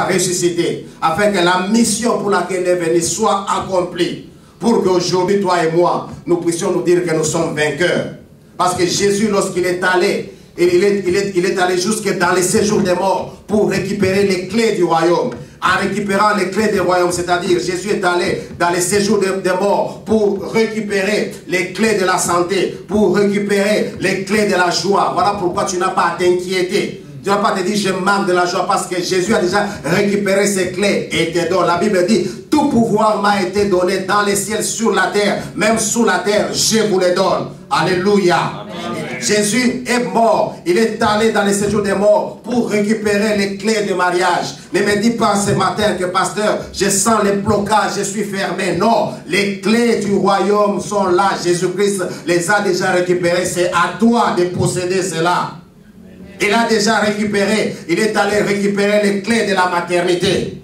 ressuscité, afin que la mission pour laquelle il est venu soit accomplie. Pour qu'aujourd'hui, toi et moi, nous puissions nous dire que nous sommes vainqueurs. Parce que Jésus, lorsqu'il est allé, il est allé jusque dans les séjours des morts pour récupérer les clés du royaume. En récupérant les clés du royaume, c'est-à-dire Jésus est allé dans les séjours des morts pour récupérer les clés de la santé, pour récupérer les clés de la joie. Voilà pourquoi tu n'as pas à t'inquiéter. Tu n'as pas à te dire je manque de la joie parce que Jésus a déjà récupéré ses clés et te donne. La Bible dit tout pouvoir m'a été donné dans les ciels, sur la terre, même sous la terre, je vous les donne. Alléluia. Amen. Jésus est mort. Il est allé dans les séjours des morts pour récupérer les clés du mariage. Ne me dis pas ce matin que pasteur, je sens les blocages, je suis fermé. Non, les clés du royaume sont là. Jésus-Christ les a déjà récupérées. C'est à toi de posséder cela. Il a déjà récupéré. Il est allé récupérer les clés de la maternité.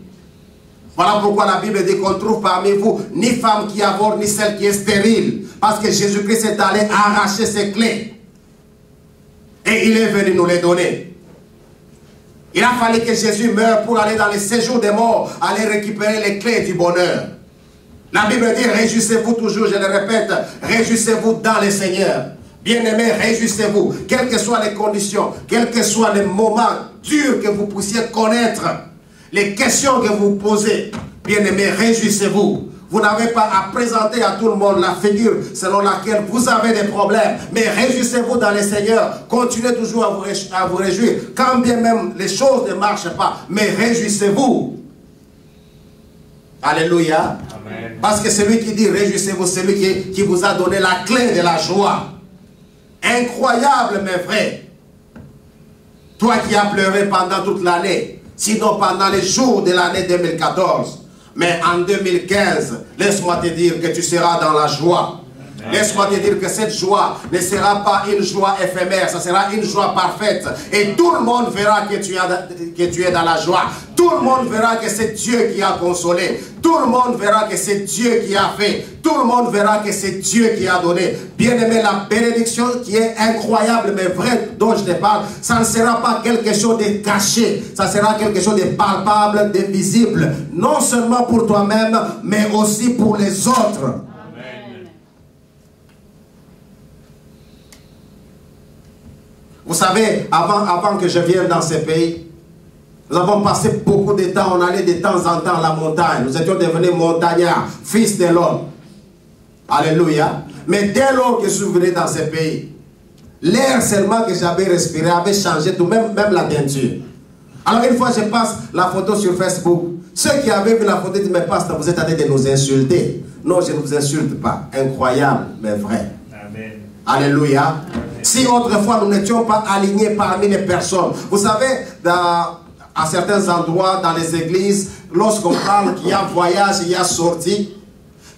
Voilà pourquoi la Bible dit qu'on trouve parmi vous ni femme qui avorte, ni celle qui est stérile. Parce que Jésus-Christ est allé arracher ses clés. Et il est venu nous les donner. Il a fallu que Jésus meure pour aller dans les séjours des morts, aller récupérer les clés du bonheur. La Bible dit, réjouissez-vous toujours, je le répète, réjouissez-vous dans le Seigneur. Bien-aimés, réjouissez-vous, quelles que soient les conditions, quels que soient les moments durs que vous puissiez connaître, les questions que vous posez, bien-aimés, réjouissez-vous. Vous n'avez pas à présenter à tout le monde la figure selon laquelle vous avez des problèmes. Mais réjouissez-vous dans le Seigneur. Continuez toujours à vous réjouir. Quand bien même les choses ne marchent pas. Mais réjouissez-vous. Alléluia. Amen. Parce que celui qui dit réjouissez-vous, c'est celui qui vous a donné la clé de la joie. Incroyable mais vrai. Toi qui as pleuré pendant toute l'année. Sinon pendant les jours de l'année 2014. Mais en 2015, laisse-moi te dire que tu seras dans la joie. Laisse-moi te dire que cette joie ne sera pas une joie éphémère, ça sera une joie parfaite. Et tout le monde verra que tu es dans la joie. Tout le monde verra que c'est Dieu qui a consolé. Tout le monde verra que c'est Dieu qui a fait. Tout le monde verra que c'est Dieu qui a donné. Bien-aimé, la bénédiction qui est incroyable mais vraie dont je te parle, ça ne sera pas quelque chose de caché. Ça sera quelque chose de palpable, de visible. Non seulement pour toi-même, mais aussi pour les autres. Vous savez, avant que je vienne dans ce pays, nous avons passé beaucoup de temps, on allait de temps en temps à la montagne. Nous étions devenus montagnards, fils de l'homme. Alléluia. Mais dès lors que je suis venu dans ce pays, l'air seulement que j'avais respiré avait changé tout, même la teinture. Alors une fois je passe la photo sur Facebook, ceux qui avaient vu la photo disent, mais pasteur, vous êtes en train de nous insulter. Non, je ne vous insulte pas. Incroyable, mais vrai. Amen. Alléluia. Si autrefois nous n'étions pas alignés parmi les personnes. Vous savez, à certains endroits, dans les églises, lorsqu'on parle qu'il y a voyage, il y a sortie,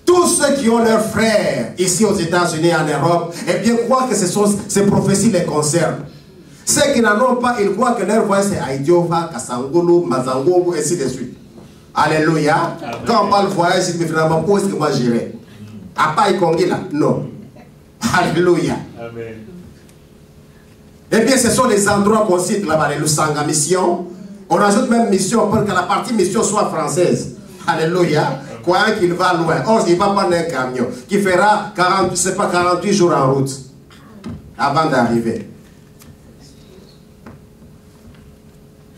tous ceux qui ont leurs frères ici aux États-Unis, en Europe, eh bien, croient que ces prophéties les concernent. Ceux qui n'en ont pas, ils croient que leur voyage c'est Aïdiova, Kassangolo, Mazangogo, et ainsi de suite. Alléluia. Amen. Quand on parle voyage, mais finalement, où est-ce que moi j'irai? À Païkongi là? Non. Alléluia. Amen. Eh bien, ce sont les endroits qu'on cite là-bas, les Lusanga Mission. On ajoute même mission pour que la partie mission soit française. Alléluia. Croyant qu'il va loin. Or, il va prendre un camion qui fera 48 jours en route avant d'arriver.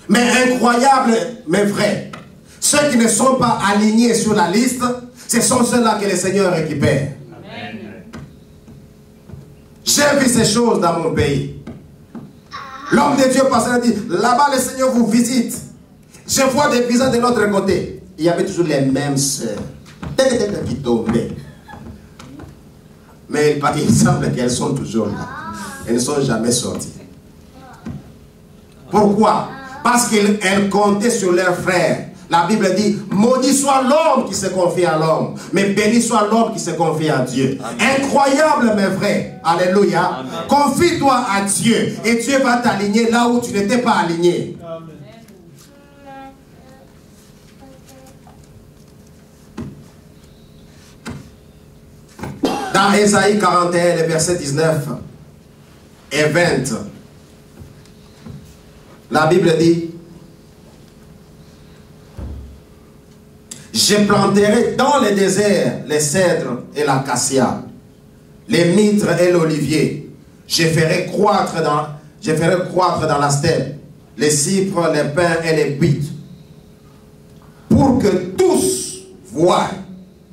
Mais incroyable, mais vrai. Ceux qui ne sont pas alignés sur la liste, ce sont ceux-là que le Seigneur récupère. Amen. J'ai vu ces choses dans mon pays. L'homme de Dieu passait et dit, là-bas le Seigneur vous visite. Je vois des visages de l'autre côté. Il y avait toujours les mêmes sœurs qui tombaient. Mais il semble qu'elles sont toujours là. Elles ne sont jamais sorties. Pourquoi? Parce qu'elles comptaient sur leurs frères. La Bible dit, maudit soit l'homme qui se confie à l'homme, mais béni soit l'homme qui se confie à Dieu. Amen. Incroyable mais vrai. Alléluia. Confie-toi à Dieu et Dieu va t'aligner là où tu n'étais pas aligné. Amen. Dans Ésaïe 41, les versets 19 et 20, la Bible dit, Je planterai dans les déserts les cèdres et l'acacia, les mitres et l'olivier. Je ferai croître dans la steppe les cypres, les pins et les buttes, pour que tous voient,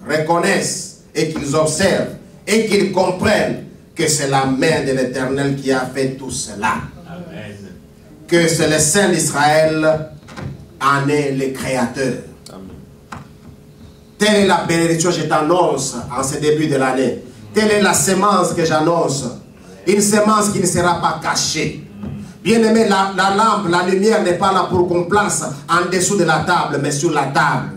reconnaissent et qu'ils observent et qu'ils comprennent que c'est la main de l'Éternel qui a fait tout cela. Amen. Que c'est le Saint d'Israël en est le Créateur. Amen. Telle est la bénédiction que je t'annonce en ce début de l'année. Telle est la semence que j'annonce. Une semence qui ne sera pas cachée. Bien-aimé, la lampe, la lumière n'est pas là pour qu'on place en dessous de la table, mais sur la table.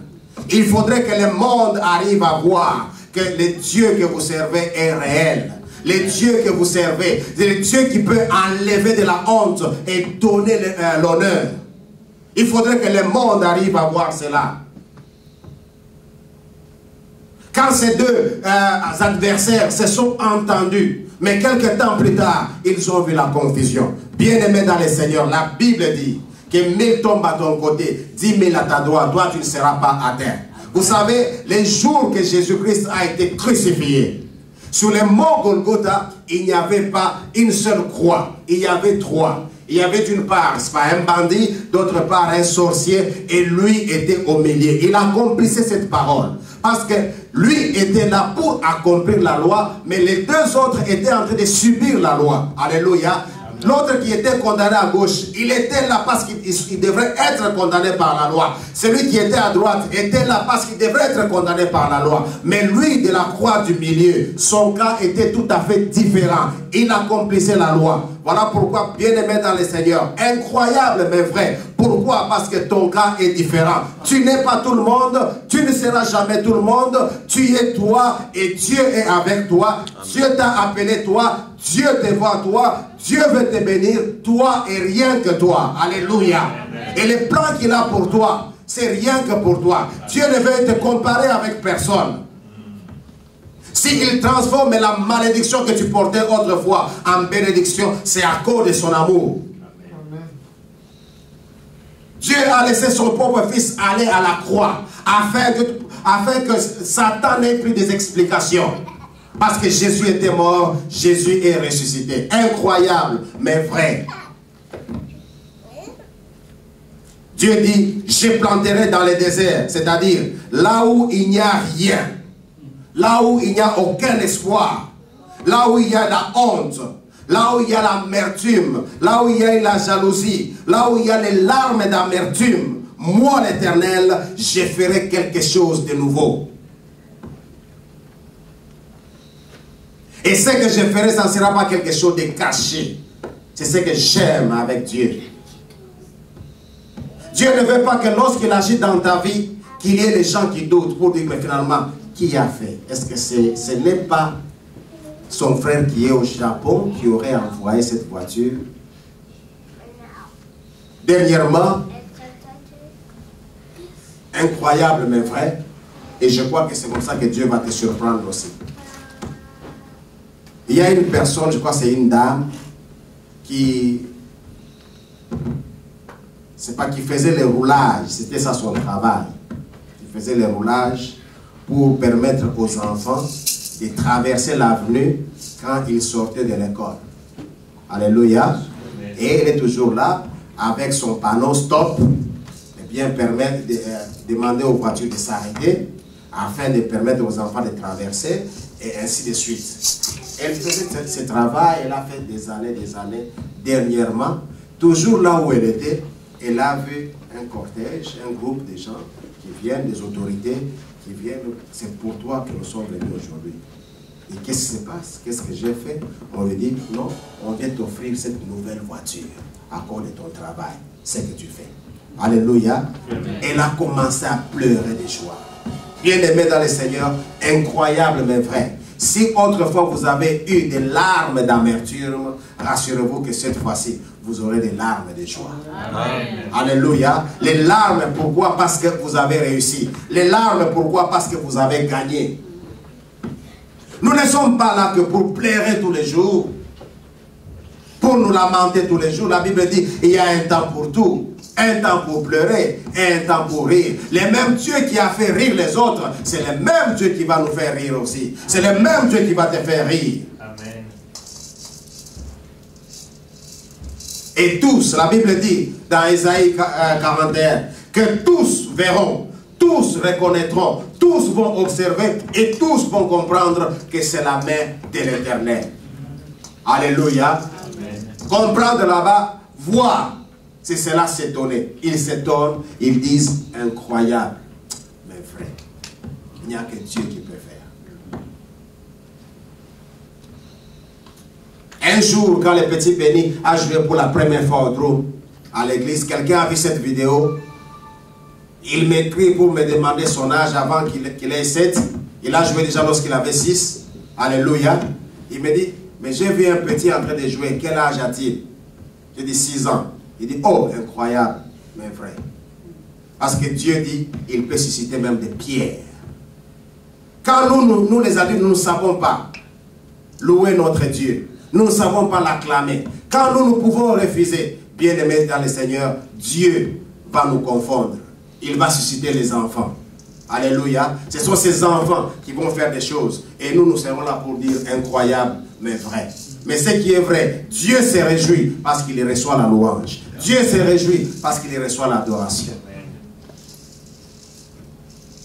Il faudrait que le monde arrive à voir que le Dieu que vous servez est réel. Le Dieu que vous servez, c'est le Dieu qui peut enlever de la honte et donner l'honneur. Il faudrait que le monde arrive à voir cela. Quand ces deux adversaires se sont entendus, mais quelques temps plus tard, ils ont vu la confusion. Bien-aimé dans le Seigneur, la Bible dit que 1000 tombent à ton côté, 10 000 à ta droite, toi tu ne seras pas à terre. Vous savez, les jours que Jésus-Christ a été crucifié, sur le mont Golgotha, il n'y avait pas une seule croix, il y avait trois. Il y avait d'une part un bandit, d'autre part un sorcier, et lui était au milieu. Il accomplissait cette parole. Parce que lui était là pour accomplir la loi, mais les deux autres étaient en train de subir la loi. Alléluia. L'autre qui était condamné à gauche, il était là parce qu'il devrait être condamné par la loi. Celui qui était à droite était là parce qu'il devrait être condamné par la loi. Mais lui, de la croix du milieu, son cas était tout à fait différent. Il accomplissait la loi. Voilà pourquoi, bien-aimé dans le Seigneur, incroyable mais vrai. Pourquoi? Parce que ton cas est différent. Tu n'es pas tout le monde, tu ne seras jamais tout le monde. Tu es toi et Dieu est avec toi. Dieu t'a appelé toi, Dieu te voit toi, Dieu veut te bénir, toi et rien que toi. Alléluia. Et le plan qu'il a pour toi, c'est rien que pour toi. Dieu ne veut te comparer avec personne. S'il transforme la malédiction que tu portais autrefois en bénédiction, c'est à cause de son amour. Amen. Dieu a laissé son propre fils aller à la croix afin que Satan n'ait plus des explications. Parce que Jésus était mort, Jésus est ressuscité. Incroyable, mais vrai. Dieu dit, je planterai dans les déserts, c'est-à-dire là où il n'y a rien. Là où il n'y a aucun espoir, là où il y a la honte, là où il y a l'amertume, là où il y a la jalousie, là où il y a les larmes d'amertume, moi l'Éternel, je ferai quelque chose de nouveau. Et ce que je ferai, ça ne sera pas quelque chose de caché. C'est ce que j'aime avec Dieu. Dieu ne veut pas que lorsqu'il agit dans ta vie, qu'il y ait les gens qui doutent pour dire, mais finalement, qui a fait? Est-ce que ce n'est pas son frère qui est au Japon qui aurait envoyé cette voiture? Dernièrement, incroyable mais vrai, et je crois que c'est comme ça que Dieu va te surprendre aussi. Il y a une personne, je crois que c'est une dame, qui faisait les roulages, c'était ça son travail. Il faisait les roulages pour permettre aux enfants de traverser l'avenue quand ils sortaient de l'école. Alléluia. Et elle est toujours là avec son panneau stop, et bien permettre de demander aux voitures de s'arrêter afin de permettre aux enfants de traverser et ainsi de suite. Elle faisait ce travail, elle a fait des années. Dernièrement, toujours là où elle était, elle a vu un cortège, un groupe de gens qui viennent, des autorités, qui viennent, c'est pour toi que nous sommes venus aujourd'hui. Et qu'est-ce qui se passe? Qu'est-ce que j'ai fait? On lui dit, non, on vient t'offrir cette nouvelle voiture à cause de ton travail, ce que tu fais. Alléluia. Elle a commencé à pleurer de joie. Bien-aimé dans le Seigneur, incroyable mais vrai. Si autrefois vous avez eu des larmes d'amertume, rassurez-vous que cette fois-ci, vous aurez des larmes de joie. Amen. Alléluia. Les larmes, pourquoi? Parce que vous avez réussi. Les larmes, pourquoi? Parce que vous avez gagné. Nous ne sommes pas là que pour pleurer tous les jours, pour nous lamenter tous les jours. La Bible dit, il y a un temps pour tout. Un temps pour pleurer, un temps pour rire. Le même Dieu qui a fait rire les autres, c'est le même Dieu qui va nous faire rire aussi. C'est le même Dieu qui va te faire rire. Amen. Et tous, la Bible dit dans Ésaïe 41, que tous verront, tous reconnaîtront, tous vont observer et tous vont comprendre que c'est la main de l'Éternel. Alléluia. Amen. Comprendre là-bas, voir, c'est cela s'étonner. Ils s'étonnent, ils disent incroyable. Mais frère, il n'y a que Dieu qui peut faire. Un jour, quand le petit Béni a joué pour la première fois au drum à l'église, quelqu'un a vu cette vidéo. Il m'écrit pour me demander son âge avant qu'il ait 7. Il a joué déjà lorsqu'il avait 6. Alléluia. Il me dit, mais j'ai vu un petit en train de jouer. Quel âge a-t-il? J'ai dit 6 ans. Il dit, oh, incroyable, mais vrai. Parce que Dieu dit, il peut susciter même des pierres. Quand nous les adultes, nous ne savons pas louer notre Dieu. Nous ne savons pas l'acclamer. Quand nous pouvons refuser, bien aimé dans le Seigneur, Dieu va nous confondre. Il va susciter les enfants. Alléluia. Ce sont ces enfants qui vont faire des choses. Et nous, nous serons là pour dire incroyable, mais vrai. Mais ce qui est vrai, Dieu se réjouit parce qu'il reçoit la louange. Dieu se réjouit parce qu'il reçoit l'adoration.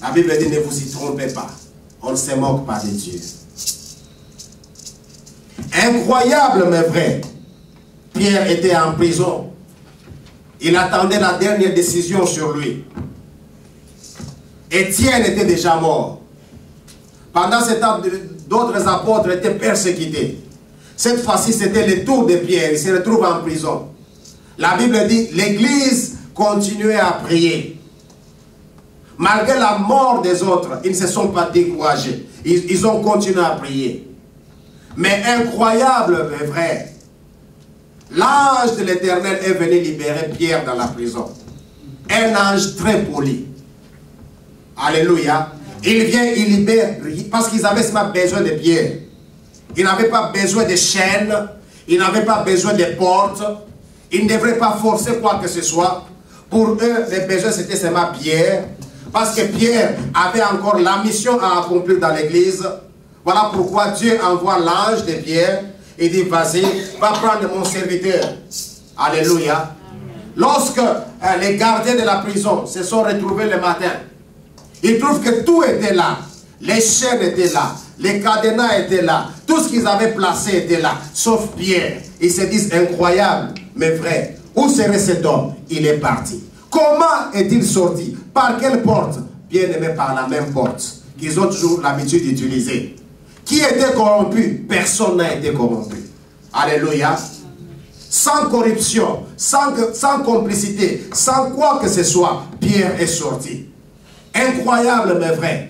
La Bible dit, ne vous y trompez pas. On ne se moque pas de Dieu. Incroyable, mais vrai. Pierre était en prison. Il attendait la dernière décision sur lui. Étienne était déjà mort. Pendant ce temps, d'autres apôtres étaient persécutés. Cette fois-ci, c'était le tour de Pierre. Il se retrouve en prison. La Bible dit, l'Église continuait à prier. Malgré la mort des autres, ils ne se sont pas découragés. Ils ont continué à prier. Mais incroyable, mais vrai, l'ange de l'Éternel est venu libérer Pierre dans la prison. Un ange très poli. Alléluia. Il vient, il libère, parce qu'ils avaient seulement besoin de Pierre. Ils n'avaient pas besoin de chaînes, ils n'avaient pas besoin de portes, ils ne devraient pas forcer quoi que ce soit. Pour eux, les besoins c'était seulement Pierre, parce que Pierre avait encore la mission à accomplir dans l'église. Voilà pourquoi Dieu envoie l'ange de Pierre et dit, vas-y, va prendre mon serviteur. Alléluia. Lorsque les gardiens de la prison se sont retrouvés le matin, ils trouvent que tout était là. Les chaînes étaient là, les cadenas étaient là, tout ce qu'ils avaient placé était là, sauf Pierre. Ils se disent incroyable, mais vrai. Où serait cet homme? Il est parti. Comment est-il sorti? Par quelle porte? Bien aimé, par la même porte qu'ils ont toujours l'habitude d'utiliser. Qui était corrompu? Personne n'a été corrompu. Alléluia. Sans corruption, sans complicité, sans quoi que ce soit, Pierre est sorti. Incroyable mais vrai.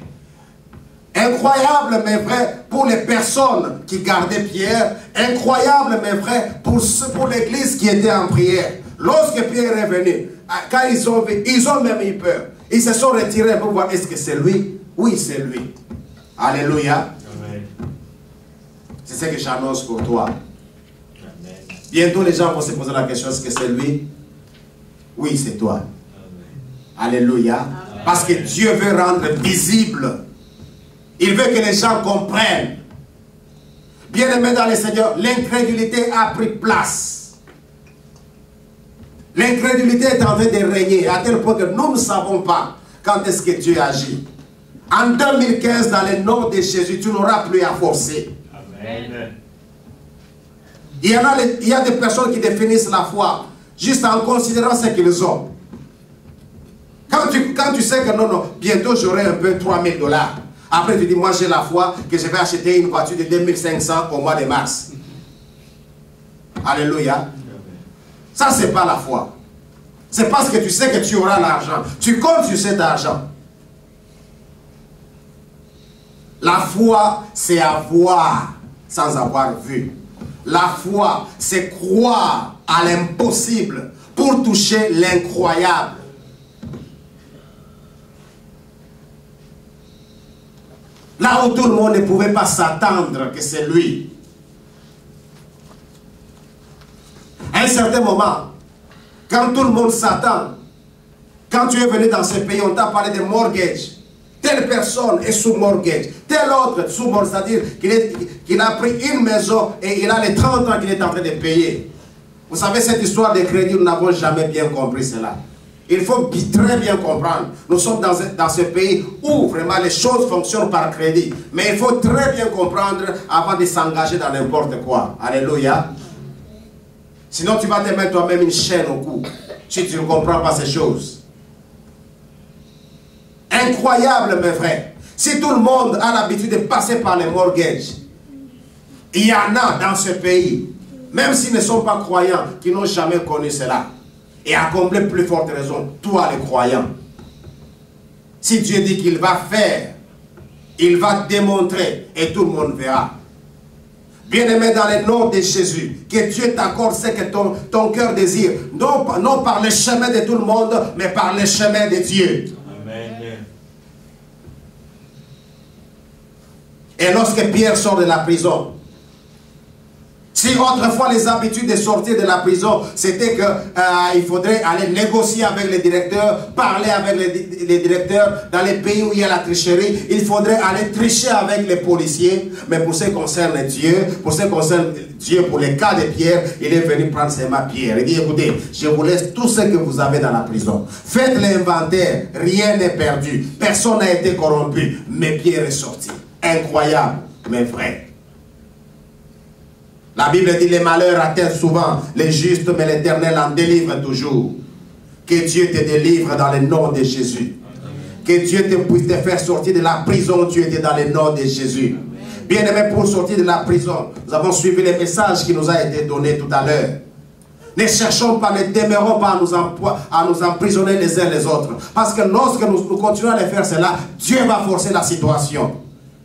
Incroyable mais vrai pour les personnes qui gardaient Pierre. Incroyable mais vrai pour l'église qui était en prière. Lorsque Pierre est venu, quand ils ont même eu peur. Ils se sont retirés pour voir, est-ce que c'est lui? Oui, c'est lui. Alléluia. C'est ce que j'annonce pour toi. Amen. Bientôt les gens vont se poser la question, est-ce que c'est lui? Oui, c'est toi. Amen. Alléluia. Amen. Parce que Dieu veut rendre visible. Il veut que les gens comprennent. Bien-aimés dans le Seigneur, l'incrédulité a pris place. L'incrédulité est en train de régner à tel point que nous ne savons pas quand est-ce que Dieu agit. En 2015, dans le nom de Jésus, tu n'auras plus à forcer. Amen. Il y a des personnes qui définissent la foi juste en considérant ce qu'ils ont. Quand tu sais que non, bientôt j'aurai un peu 3000 $. Après tu dis, moi j'ai la foi que je vais acheter une voiture de 2500 au mois de mars. Alléluia. Ça c'est pas la foi. C'est parce que tu sais que tu auras l'argent. Tu comptes sur cet argent. La foi c'est avoir sans avoir vu. La foi c'est croire à l'impossible pour toucher l'incroyable. Là où tout le monde ne pouvait pas s'attendre que c'est lui. À un certain moment, Quand tout le monde s'attend, quand tu es venu dans ce pays, on t'a parlé de mortgage. Telle personne est sous mortgage, tel autre sous mortgage, c'est-à-dire qu'il a pris une maison et il a les 30 ans qu'il est en train de payer. Vous savez, cette histoire de crédit, nous n'avons jamais bien compris cela. Il faut très bien comprendre. Nous sommes dans ce pays où vraiment les choses fonctionnent par crédit. Mais il faut très bien comprendre avant de s'engager dans n'importe quoi. Alléluia. Sinon, tu vas te mettre toi-même une chaîne au cou si tu ne comprends pas ces choses. Incroyable, mes frères. Si tout le monde a l'habitude de passer par les mortgages, il y en a dans ce pays, même s'ils ne sont pas croyants, qui n'ont jamais connu cela. Et à combler plus forte raison, toi les croyants. Si Dieu dit qu'il va faire, il va démontrer et tout le monde verra. Bien-aimé, dans le nom de Jésus, que Dieu t'accorde ce que ton cœur désire, non par le chemin de tout le monde, mais par le chemin de Dieu. Amen. Et lorsque Pierre sort de la prison, si autrefois les habitudes de sortir de la prison, c'était qu'il faudrait aller négocier avec les directeurs, parler avec les directeurs dans les pays où il y a la tricherie, il faudrait aller tricher avec les policiers. Mais pour ce qui concerne Dieu, pour le cas de Pierre, il est venu prendre ses mains Pierre. Il dit, écoutez, je vous laisse tout ce que vous avez dans la prison. Faites l'inventaire, rien n'est perdu, personne n'a été corrompu, mais Pierre est sorti. Incroyable, mais vrai. La Bible dit les malheurs atteignent souvent les justes, mais l'Éternel en délivre toujours. Que Dieu te délivre dans le nom de Jésus. Que Dieu te puisse te faire sortir de la prison où tu étais dans le nom de Jésus. Bien-aimé, pour sortir de la prison, nous avons suivi les messages qui nous a été donnés tout à l'heure. Ne cherchons pas, ne demeurons pas à nous emprisonner les uns les autres. Parce que lorsque nous continuons à faire cela, Dieu va forcer la situation.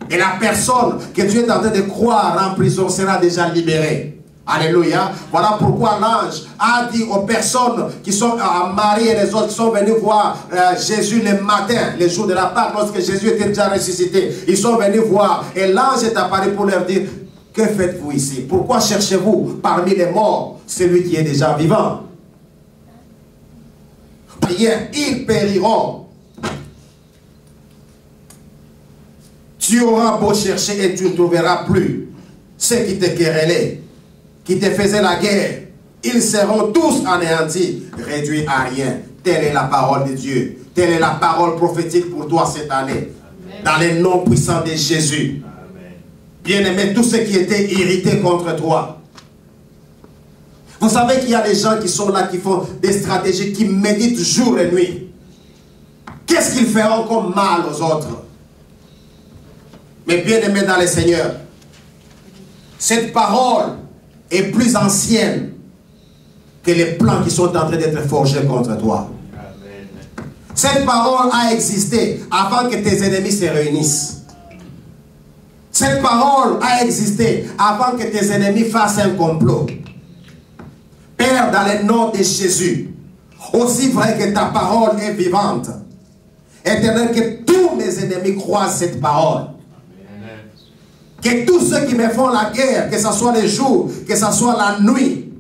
Et la personne que Dieu est en train de croire en prison sera déjà libérée. Alléluia. Voilà pourquoi l'ange a dit aux personnes qui sont Marie et les autres qui sont venus voir Jésus le matin, le jour de la Pâque, lorsque Jésus était déjà ressuscité. Ils sont venus voir et l'ange est apparu pour leur dire, que faites-vous ici? Pourquoi cherchez-vous parmi les morts celui qui est déjà vivant? Priez, ils périront. Tu auras beau chercher et tu ne trouveras plus ceux qui te querellaient, qui te faisaient la guerre. Ils seront tous anéantis, réduits à rien. Telle est la parole de Dieu. Telle est la parole prophétique pour toi cette année. Amen. Dans le nom puissant de Jésus. Bien-aimé, tous ceux qui étaient irrités contre toi. Vous savez qu'il y a des gens qui sont là, qui font des stratégies, qui méditent jour et nuit. Qu'est-ce qu'ils feront comme mal aux autres? Mais bien aimé dans le Seigneur, cette parole est plus ancienne que les plans qui sont en train d'être forgés contre toi. Amen. Cette parole a existé avant que tes ennemis se réunissent. Cette parole a existé avant que tes ennemis fassent un complot. Père, dans le nom de Jésus, aussi vrai que ta parole est vivante, Éternel, que tous mes ennemis croient cette parole. Que tous ceux qui me font la guerre, que ce soit le jour, que ce soit la nuit,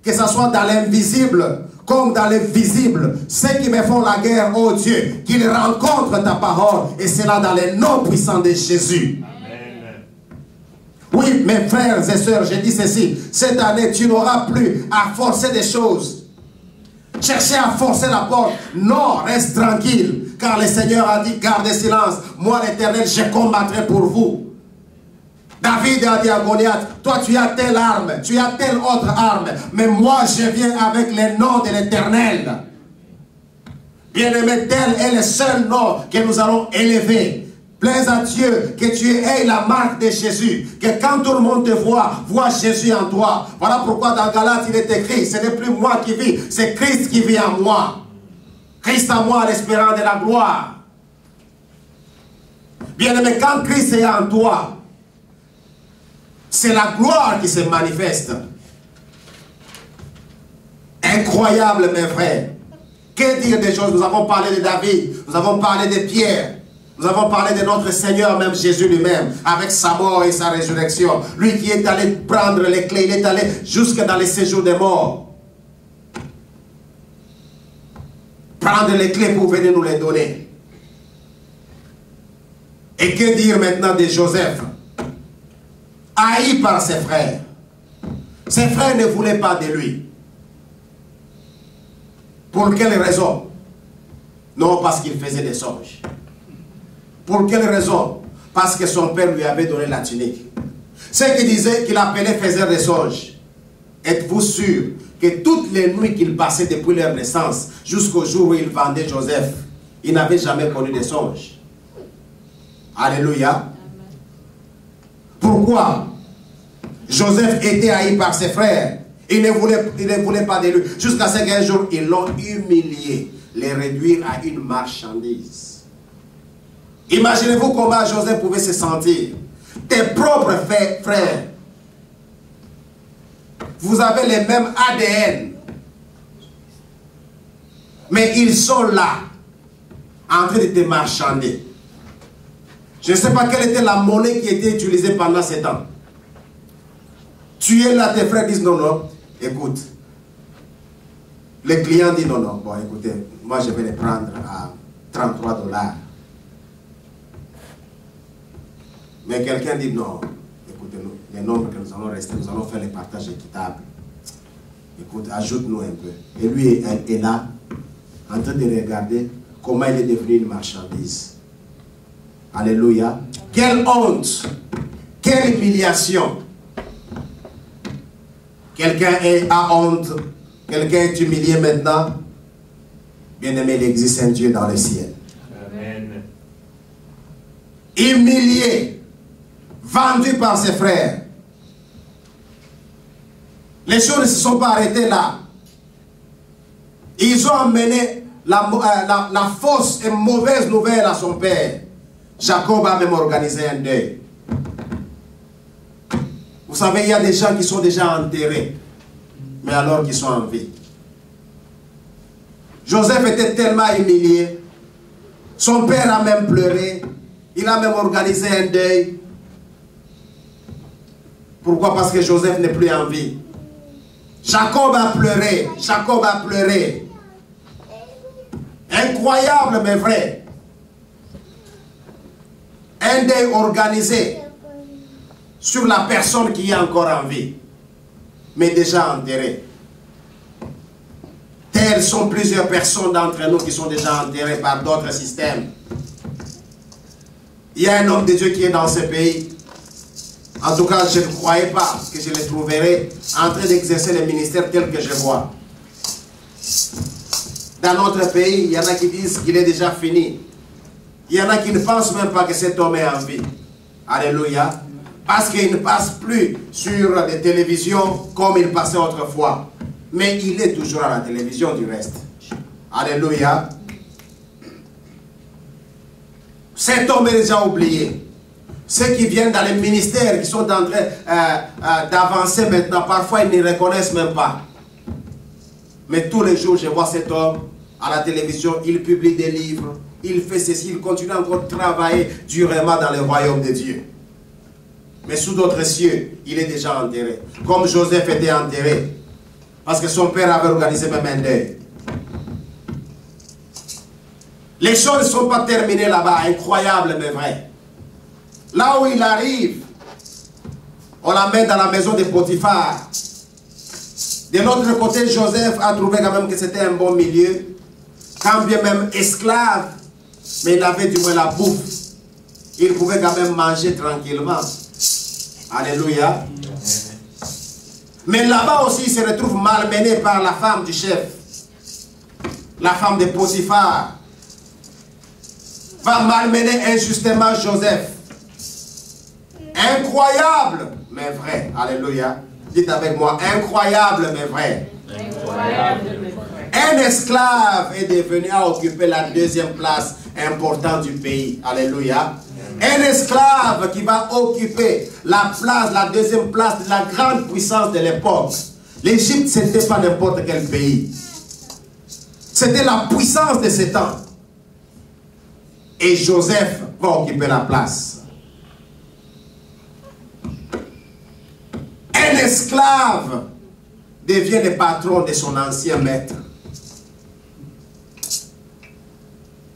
que ce soit dans l'invisible comme dans le visible, ceux qui me font la guerre, oh Dieu, qu'ils rencontrent ta parole, et cela dans le nom puissant de Jésus. Amen. Oui, mes frères et sœurs, je dis ceci, cette année, tu n'auras plus à forcer des choses. Chercher à forcer la porte. Non, reste tranquille, car le Seigneur a dit, gardez silence. Moi, l'Éternel, je combattrai pour vous. David a dit à Goliath, toi tu as telle arme, tu as telle autre arme, mais moi je viens avec le nom de l'Éternel. Bien-aimé, tel est le seul nom que nous allons élever. Plaise à Dieu que tu aies la marque de Jésus, que quand tout le monde te voit Jésus en toi. Voilà pourquoi dans Galates il est écrit, ce n'est plus moi qui vis, c'est Christ qui vit en moi. Christ en moi, l'espérance de la gloire. Bien-aimé, quand Christ est en toi, c'est la gloire qui se manifeste. Incroyable, mes frères. Que dire des choses? Nous avons parlé de David, nous avons parlé de Pierre, nous avons parlé de notre Seigneur, même Jésus lui-même, avec sa mort et sa résurrection. Lui qui est allé prendre les clés, il est allé jusque dans les séjours des morts. prendre les clés pour venir nous les donner. Et que dire maintenant de Joseph? Haï par ses frères. Ses frères ne voulaient pas de lui. Pour quelle raison? Non, parce qu'il faisait des songes. Pour quelle raison? Parce que son père lui avait donné la tunique. Ceux qui disaient qu'il appelait faisait des songes. Êtes-vous sûr que toutes les nuits qu'il passait depuis leur naissance, jusqu'au jour où il vendait Joseph, il n'avait jamais connu de songes? Alléluia. Pourquoi? Joseph était haï par ses frères. Il ne voulait pas de lui. Jusqu'à ce qu'un jour, ils l'ont humilié, les réduire à une marchandise. Imaginez-vous comment Joseph pouvait se sentir. Tes propres frères, vous avez les mêmes ADN, mais ils sont là, en train de te marchander. Je ne sais pas quelle était la monnaie qui était utilisée pendant ces temps. Tu es là, tes frères disent non, non, écoute. Le client dit non, non, bon écoutez, moi je vais les prendre à 33 $. Mais quelqu'un dit non, écoutez-nous, les nombres que nous allons rester, nous allons faire les partages équitables. Écoute, ajoute-nous un peu. Et lui est là, en train de regarder comment il est devenu une marchandise. Alléluia. Quelle honte, quelle humiliation. Quelqu'un a honte, quelqu'un est humilié maintenant. Bien-aimé, il existe un Dieu dans le ciel. Amen. Humilié, vendu par ses frères. Les choses ne se sont pas arrêtées là. Ils ont amené la fausse et mauvaise nouvelle à son père. Jacob a même organisé un deuil. Vous savez, il y a des gens qui sont déjà enterrés, mais alors qu'ils sont en vie. Joseph était tellement humilié. Son père a même pleuré. Il a même organisé un deuil. Pourquoi? Parce que Joseph n'est plus en vie. Jacob a pleuré. Jacob a pleuré. Incroyable, mais vrai. Un deuil organisé sur la personne qui est encore en vie, mais déjà enterrée. Telles sont plusieurs personnes d'entre nous qui sont déjà enterrées par d'autres systèmes. Il y a un homme de Dieu qui est dans ce pays. En tout cas, je ne croyais pas que je le trouverais en train d'exercer le ministère tel que je vois. Dans notre pays, il y en a qui disent qu'il est déjà fini. Il y en a qui ne pensent même pas que cet homme est en vie. Alléluia. Parce qu'il ne passe plus sur les télévisions comme il passait autrefois. Mais il est toujours à la télévision du reste. Alléluia. Cet homme est déjà oublié. Ceux qui viennent dans les ministères, qui sont en train d'avancer maintenant, parfois ils ne reconnaissent même pas. Mais tous les jours, je vois cet homme à la télévision, il publie des livres, il fait ceci, il continue encore de travailler durement dans le royaume de Dieu. Mais sous d'autres cieux, il est déjà enterré. Comme Joseph était enterré. Parce que son père avait organisé même un deuil. Les choses ne sont pas terminées là-bas, incroyable mais vrai. Là où il arrive, on l'amène dans la maison de Potiphar. De l'autre côté, Joseph a trouvé quand même que c'était un bon milieu. Quand bien même esclave, mais il avait du moins la bouffe. Il pouvait quand même manger tranquillement. Alléluia. Mais là-bas aussi, il se retrouve malmené par la femme du chef. La femme de Potiphar va malmener injustement Joseph. Incroyable, mais vrai. Alléluia. Dites avec moi, incroyable, mais vrai. Incroyable, mais vrai. Un esclave est devenu à occuper la deuxième place importante du pays. Alléluia. Un esclave qui va occuper la place, la deuxième place de la grande puissance de l'époque. L'Égypte, ce n'était pas n'importe quel pays. C'était la puissance de ce temps. Et Joseph va occuper la place. Un esclave devient le patron de son ancien maître.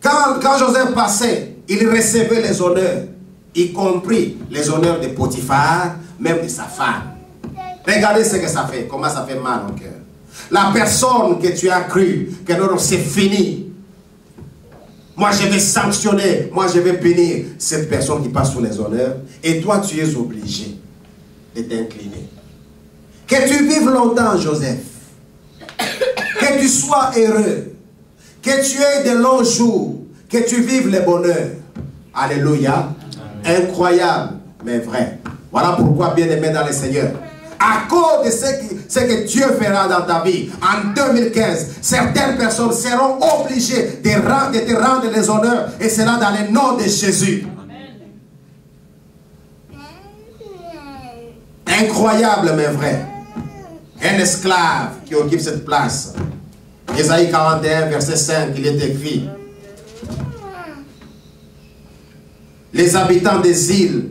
Quand Joseph passait, il recevait les honneurs, y compris les honneurs de Potiphar, même de sa femme. Regardez ce que ça fait, comment ça fait mal au cœur. La personne que tu as cru, que non, c'est fini. Moi, je vais sanctionner, moi, je vais punir cette personne qui passe sous les honneurs. Et toi, tu es obligé de t'incliner. Que tu vives longtemps, Joseph. Que tu sois heureux. Que tu aies de longs jours. Que tu vives le bonheur. Alléluia. Incroyable, mais vrai. Voilà pourquoi, bien-aimé dans le Seigneur, à cause de ce que Dieu fera dans ta vie, en 2015, certaines personnes seront obligées de te rendre les honneurs, et cela dans le nom de Jésus. Incroyable, mais vrai. Un esclave qui occupe cette place. Ésaïe 41, verset 5, il est écrit: les habitants des îles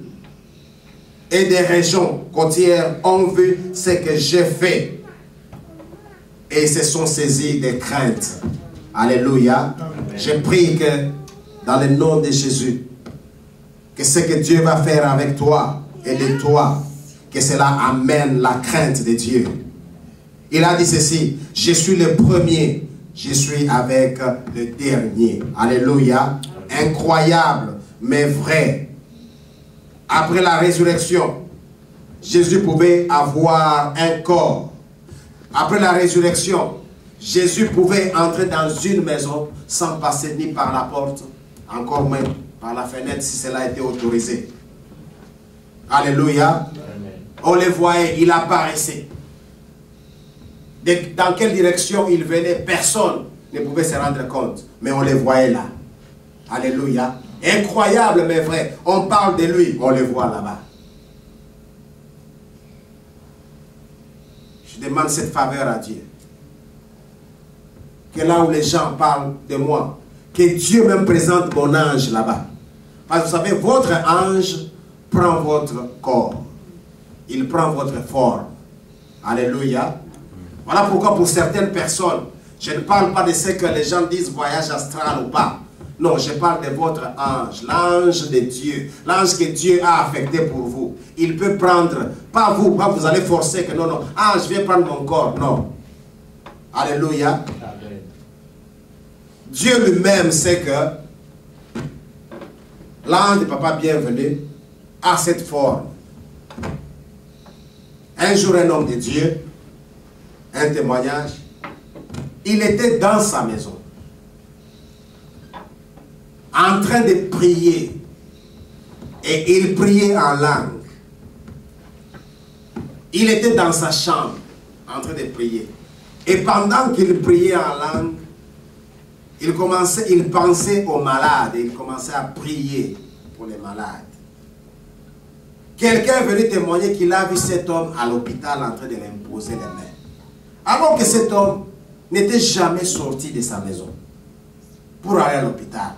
et des régions côtières ont vu ce que j'ai fait et se sont saisis de crainte. Alléluia. Je prie que dans le nom de Jésus, que ce que Dieu va faire avec toi et de toi, que cela amène la crainte de Dieu. Il a dit ceci: je suis le premier, je suis avec le dernier. Alléluia. Incroyable, mais vrai. Après la résurrection, Jésus pouvait avoir un corps. Après la résurrection, Jésus pouvait entrer dans une maison sans passer ni par la porte, encore moins par la fenêtre si cela était autorisé. Alléluia. On le voyait, il apparaissait. Dans quelle direction il venait, personne ne pouvait se rendre compte. Mais on le voyait là. Alléluia. Incroyable mais vrai. On parle de lui, on le voit là-bas. Je demande cette faveur à Dieu. Que là où les gens parlent de moi, que Dieu me présente mon ange là-bas. Parce que vous savez, votre ange prend votre corps. Il prend votre forme. Alléluia. Voilà pourquoi pour certaines personnes, je ne parle pas de ce que les gens disent voyage astral ou pas. Non, je parle de votre ange, l'ange de Dieu, l'ange que Dieu a affecté pour vous. Il peut prendre, pas vous allez forcer que non, non, ah, je vais prendre mon corps, non. Alléluia. Amen. Dieu lui-même sait que l'ange de Papa Bienvenu a cette forme. Un jour, un homme de Dieu, un témoignage, il était dans sa maison, en train de prier, et il priait en langue. Il était dans sa chambre, en train de prier, et pendant qu'il priait en langue, il pensait aux malades, et il commençait à prier pour les malades. Quelqu'un est venu témoigner qu'il a vu cet homme à l'hôpital en train de l'imposer les mains. Alors que cet homme n'était jamais sorti de sa maison pour aller à l'hôpital.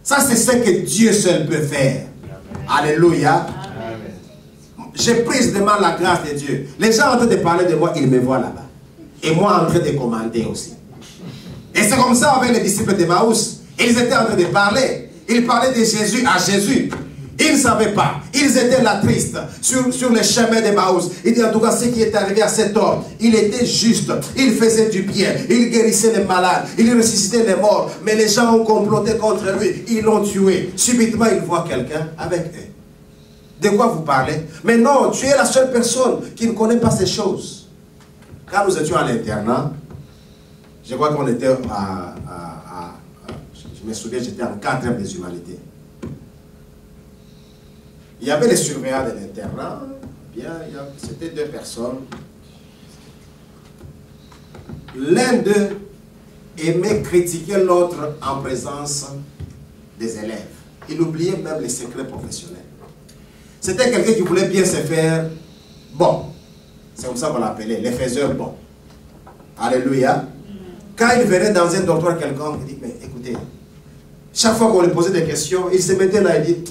Ça, c'est ce que Dieu seul peut faire. Amen. Alléluia. Amen. Je prie, je demande la grâce de Dieu. Les gens en train de parler de moi, ils me voient là-bas. Et moi en train de commenter aussi. Et c'est comme ça avec les disciples d'Emmaüs. Ils étaient en train de parler. Ils parlaient de Jésus à Jésus. Ils ne savaient pas. Ils étaient là tristes sur le chemin d'Emmaüs. Il dit en tout cas ce qui est arrivé à cet homme. Il était juste. Il faisait du bien. Il guérissait les malades. Il ressuscitait les morts. Mais les gens ont comploté contre lui. Ils l'ont tué. Subitement, il voit quelqu'un avec eux. De quoi vous parlez? Mais non, tu es la seule personne qui ne connaît pas ces choses. Quand nous étions à l'internat, je crois qu'on était je me souviens, j'étais en 4e des humanités. Il y avait les surveillants de l'internat, c'était 2 personnes. L'un d'eux aimait critiquer l'autre en présence des élèves. Il oubliait même les secrets professionnels. C'était quelqu'un qui voulait bien se faire bon. C'est comme ça qu'on l'appelait, les faiseurs bons. Alléluia. Quand il venait dans un dortoir quelconque, il dit, mais écoutez, chaque fois qu'on lui posait des questions, il se mettait là et dit,